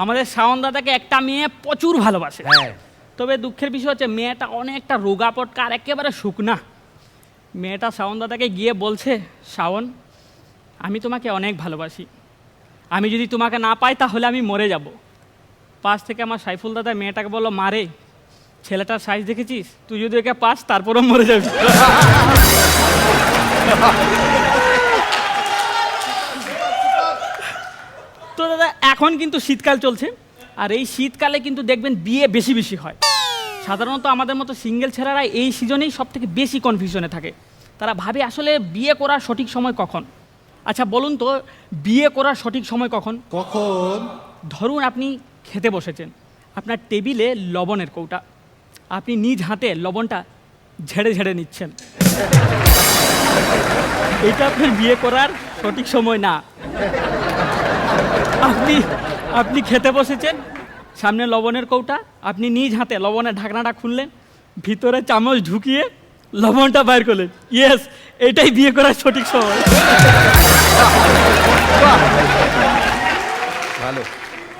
আমাদের শাওন দাদাকে একটা মেয়ে প্রচুর ভালোবাসে, হ্যাঁ। তবে দুঃখের বিষয় হচ্ছে মেয়েটা অনেকটা রোগা পটকা আর একেবারে শুকনা। মেয়েটা শাওন দাদাকে গিয়ে বলছে, শাওন আমি তোমাকে অনেক ভালোবাসি, আমি যদি তোমাকে না পাই তাহলে আমি মরে যাব। পাশ থেকে আমার সাইফুল দাদা মেয়েটাকে বললো, মারে ছেলেটার সাইজ দেখেছিস, তুই যদি একে পাস তারপরেও মরে যাবি। তো দাদা এখন কিন্তু শীতকাল চলছে, আর এই শীতকালে কিন্তু দেখবেন বিয়ে বেশি বেশি হয়। সাধারণত আমাদের মতো সিঙ্গেল ছেলেরা এই সিজনেই সব থেকে বেশি কনফিউশনে থাকে। তারা ভাবে আসলে বিয়ে করার সঠিক সময় কখন। আচ্ছা বলুন তো, বিয়ে করার সঠিক সময় কখন? কখন? ধরুন আপনি খেতে বসেছেন, আপনার টেবিলে লবণের কৌটা, আপনি নিজ হাতে লবণটা ঝেড়ে ঝেড়ে নিচ্ছেন, এটা আপনার বিয়ে করার সঠিক সময় না। আপনি আপনি খেতে বসেছেন, সামনে লবণের কৌটা, আপনি নিজ হাতে লবণের ঢাকনাটা খুললেন, ভিতরে চামচ ঢুকিয়ে লবণটা বাইর করলেন, ইয়েস এটাই বিয়ে করার সঠিক সময়।